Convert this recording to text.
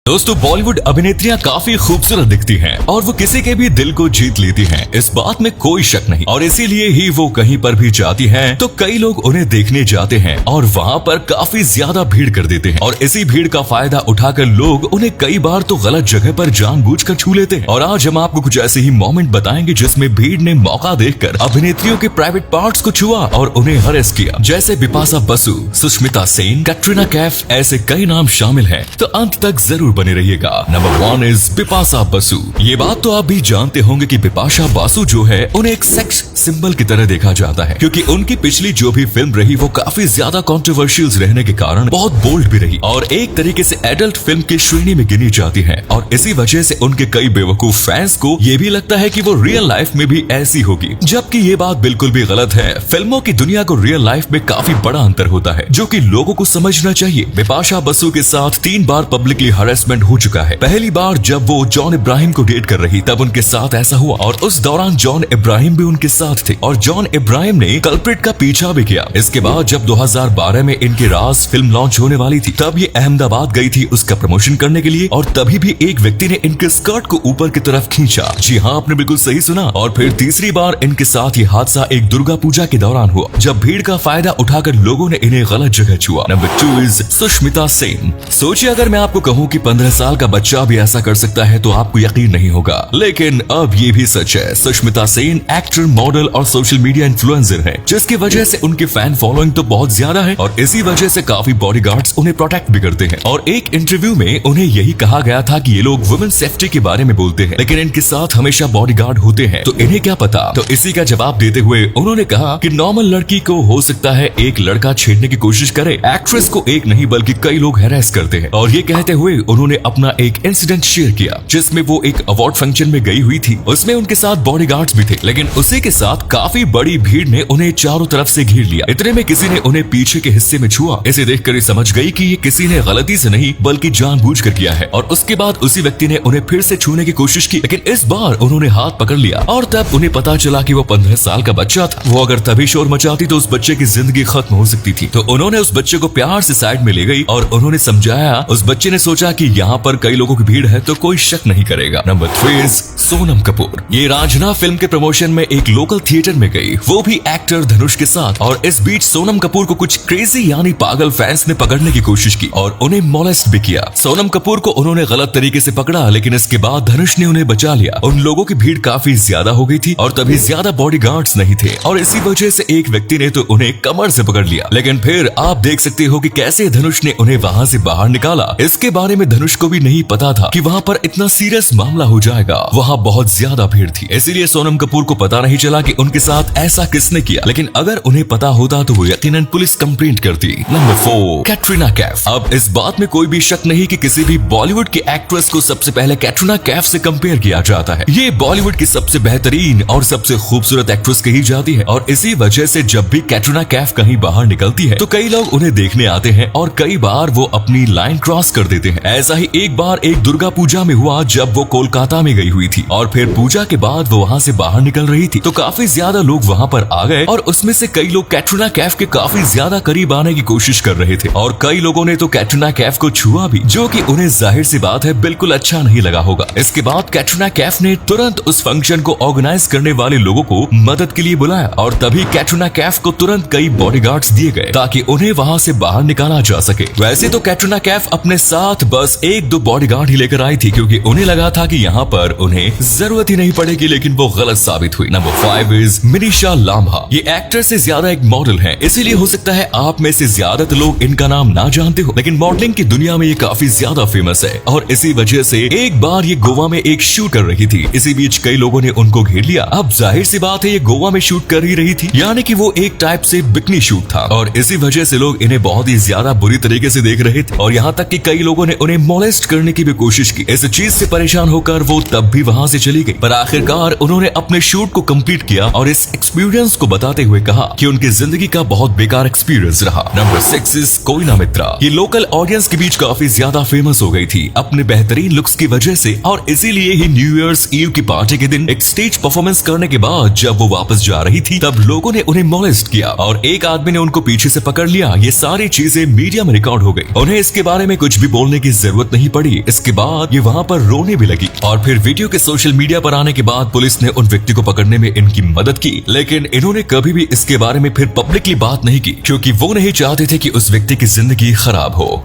दोस्तों, बॉलीवुड अभिनेत्रियां काफी खूबसूरत दिखती हैं और वो किसी के भी दिल को जीत लेती हैं, इस बात में कोई शक नहीं। और इसीलिए ही वो कहीं पर भी जाती हैं तो कई लोग उन्हें देखने जाते हैं और वहाँ पर काफी ज्यादा भीड़ कर देते हैं। और इसी भीड़ का फायदा उठाकर लोग उन्हें कई बार तो गलत जगह पर जानबूझकर छू लेते हैं। और आज हम आपको कुछ ऐसे ही मोमेंट बताएंगे जिसमें भीड़ ने मौका देखकर अभिनेत्रियों के प्राइवेट पार्ट्स को छुआ और उन्हें हरेस किया। जैसे बिपाशा बसु, सुष्मिता सेन, कैटरीना कैफ, ऐसे कई नाम शामिल हैं, तो अंत तक जरूर बने रहिएगा। Number 1 is Bipasha Basu. ये बात तो आप भी जानते होंगे कि बिपाशा बासु जो है उन्हें एक सेक्स सिंबल की तरह देखा जाता है, क्योंकि उनकी पिछली जो भी फिल्म रही वो काफी ज्यादा कंट्रोवर्शियल रहने के कारण बहुत बोल्ड भी रही और एक तरीके से एडल्ट फिल्म की श्रेणी में गिनी जाती है। और इसी वजह से उनके कई बेवकूफ फैंस को ये भी लगता है कि वो रियल लाइफ में भी ऐसी होगी, जबकि ये बात बिल्कुल भी गलत है। फिल्मों की दुनिया को रियल लाइफ में काफी बड़ा अंतर होता है, जो कि लोगों को समझना चाहिए। बिपाशा बसु के साथ 3 बार पब्लिकली हरेसमेंट हो चुका है। पहली बार जब वो जॉन इब्राहिम को डेट कर रही तब उनके साथ ऐसा हुआ और उस दौरान जॉन इब्राहिम भी उनके साथ थे और जॉन इब्राहिम ने कल्प्रिट का पीछा भी किया। इसके बाद जब 2012 में इनकी राज फिल्म लॉन्च होने वाली थी तब ये अहमदाबाद गई थी उसका प्रमोशन करने के लिए, और तभी भी एक व्यक्ति ने इनके स्कर्ट को ऊपर की तरफ खींचा। जी हाँ, आपने बिल्कुल सही सुना। और फिर तीसरी बार इनके साथ ये हादसा एक दुर्गा पूजा के दौरान हुआ, जब भीड़ का फायदा उठाकर लोगों ने इन्हें गलत जगह छुआ। Number 2 is Sushmita Sen. सोचिए, अगर मैं आपको कहूँ कि 15 साल का बच्चा भी ऐसा कर सकता है तो आपको यकीन नहीं होगा, लेकिन अब ये भी सच है। सुष्मिता सेन एक्टर, मॉडल और सोशल मीडिया इन्फ्लुएंसर है, जिसकी वजह से उनके फैन फॉलोइंग तो बहुत ज्यादा है और इसी वजह से काफी बॉडीगार्ड्स उन्हें प्रोटेक्ट भी करते हैं। और एक इंटरव्यू में उन्हें यही कहा गया था कि ये लोग वुमेन सेफ्टी के बारे में बोलते हैं, लेकिन इनके साथ हमेशा बॉडीगार्ड होते हैं, तो इन्हें क्या पता। तो इसी का जवाब देते हुए उन्होंने कहा कि नॉर्मल लड़की को हो सकता है एक लड़का छेड़ने की कोशिश करे, एक्ट्रेस को एक नहीं बल्कि कई लोग हैरेस करते हैं। और ये कहते हुए उन्होंने अपना एक इंसिडेंट शेयर किया जिसमें वो एक अवार्ड फंक्शन में गई हुई थी। उसमें उनके साथ बॉडीगार्ड्स भी थे, लेकिन उसी के साथ काफी बड़ी भीड़ ने उन्हें चारों तरफ से घेर लिया। इतने में किसी ने उन्हें पीछे के हिस्से में छुआ। इसे देखकर ये समझ गई कि ये किसी ने गलती से नहीं बल्कि जानबूझकर किया है। और उसके बाद उसी व्यक्ति ने उन्हें फिर से छूने की कोशिश की, लेकिन इस बार उन्होंने हाथ पकड़ लिया और तब उन्हें पता चला कि वो 15 साल का बच्चा था। वो अगर तभी शोर मचाती तो उस बच्चे की जिंदगी खत्म हो सकती थी। तो उन्होंने उस बच्चे को प्यार से साइड में ले गई और उन्होंने समझाया। उस बच्चे ने सोचा कि यहाँ पर कई लोगों की भीड़ है तो कोई शक नहीं करेगा। Number 3 is Sonam Kapoor. ये रांझना फिल्म के प्रमोशन में एक लोकल थिएटर में गई, वो भी एक्टर धनुष के साथ। और इस बीच सोनम कपूर को कुछ क्रेजी यानी पागल फैंस ने पकड़ने की कोशिश की और उन्हें मोलेस्ट भी किया। सोनम कपूर को उन्होंने गलत तरीके से पकड़ा, लेकिन इसके बाद धनुष ने उन्हें बचा लिया। उन लोगों की भीड़ काफी ज्यादा हो गई थी और तभी ज्यादा बॉडीगार्ड्स नहीं थे और इसी वजह से एक व्यक्ति ने तो उन्हें कमर से पकड़ लिया। लेकिन फिर आप देख सकते हो कि कैसे धनुष ने उन्हें वहां से बाहर निकाला। इसके बारे में धनुष को भी नहीं पता था कि वहां पर इतना सीरियस मामला हो जाएगा। वहां बहुत ज्यादा भीड़ थी, इसीलिए सोनम कपूर को पता नहीं चला कि उनके साथ ऐसा किसने किया, लेकिन अगर उन्हें पता होता तो वो यकीनन पुलिस कंप्लेंट करती। नंबर 4 कैटरीना कैफ। अब इस बात में कोई भी शक नहीं कि किसी भी बॉलीवुड की एक्ट्रेस को सबसे पहले कैटरीना कैफ से कंपेयर किया जाता है। ये बॉलीवुड की सबसे बेहतरीन और सबसे खूबसूरत एक्ट्रेस कही जाती है और इसी वजह से जब भी कैटरीना कैफ कहीं बाहर निकलती है तो कई लोग उन्हें देखने आते हैं और कई बार वो अपनी लाइन क्रॉस कर देते हैं। ऐसा ही एक बार एक दुर्गा पूजा में हुआ जब वो कोलकाता में गई हुई थी और फिर पूजा के बाद वो वहाँ से बाहर निकल रही थी तो काफी ज्यादा लोग वहाँ पर आ गए और उसमें से कई लोग कैटरीना कैफ के काफी ज्यादा करीब आने की कोशिश कर रहे थे और कई लोगों ने तो कैटरीना कैफ को छुआ भी, जो कि उन्हें जाहिर सी बात है बिल्कुल अच्छा नहीं लगा होगा। इसके बाद कैटरीना कैफ ने तुरंत उस फंक्शन को ऑर्गेनाइज करने वाले लोगों को मदद के लिए बुलाया और तभी कैटरीना कैफ को तुरंत कई बॉडीगार्ड्स दिए गए ताकि उन्हें वहाँ से बाहर निकाला जा सके। वैसे तो कैटरीना कैफ अपने साथ बस 1-2 बॉडीगार्ड ही लेकर आई थी क्योंकि उन्हें लगा था कि यहाँ पर उन्हें जरूरत ही नहीं पड़ेगी, लेकिन वो गलत साबित हुई। Number 5 is Manisha Lamba. ये एक्टर से ज्यादा एक मॉडल है, इसीलिए हो सकता है आप में से ज्यादातर लोग इनका नाम ना जानते हो, लेकिन मॉडलिंग की दुनिया में ये काफी ज्यादा फेमस है और इसी वजह से एक बार ये गोवा में एक शूट कर रही थी। इसी बीच कई लोगों ने उनको घेर लिया। अब जाहिर सी बात है ये गोवा में शूट कर ही रही थी, यानी कि वो एक टाइप से बिकनी शूट था और इसी वजह से लोग इन्हें बहुत ही ज्यादा बुरी तरीके से देख रहे थे और यहाँ तक कि कई लोगों ने उन्हें मोलेस्ट करने की भी कोशिश की। इस चीज से परेशान होकर वो तब भी वहाँ से चली गई, पर आखिरकार उन्होंने अपने शूट को कंप्लीट किया और इस एक्सपीरियंस को बताते हुए कहा कि उनकी जिंदगी का बहुत बेकार एक्सपीरियंस रहा। Number 6 is Koena Mitra. ये लोकल ऑडियंस के बीच काफी ज्यादा फेमस हो गई थी अपने बेहतरीन लुक्स की वजह से और इसीलिए ही न्यू ईयर्स ईव की पार्टी के दिन एक स्टेज परफॉर्मेंस करने के बाद जब वो वापस जा रही थी तब लोगों ने उन्हें मोलेस्ट किया और एक आदमी ने उनको पीछे से पकड़ लिया। ये सारी चीजें मीडिया में रिकॉर्ड हो गई। उन्हें इसके बारे में कुछ भी बोलने की जरूरत जरूरत नहीं पड़ी। इसके बाद ये वहाँ पर रोने भी लगी और फिर वीडियो के सोशल मीडिया पर आने के बाद पुलिस ने उन व्यक्ति को पकड़ने में इनकी मदद की, लेकिन इन्होंने कभी भी इसके बारे में फिर पब्लिकली बात नहीं की, क्योंकि वो नहीं चाहते थे कि उस व्यक्ति की जिंदगी खराब हो।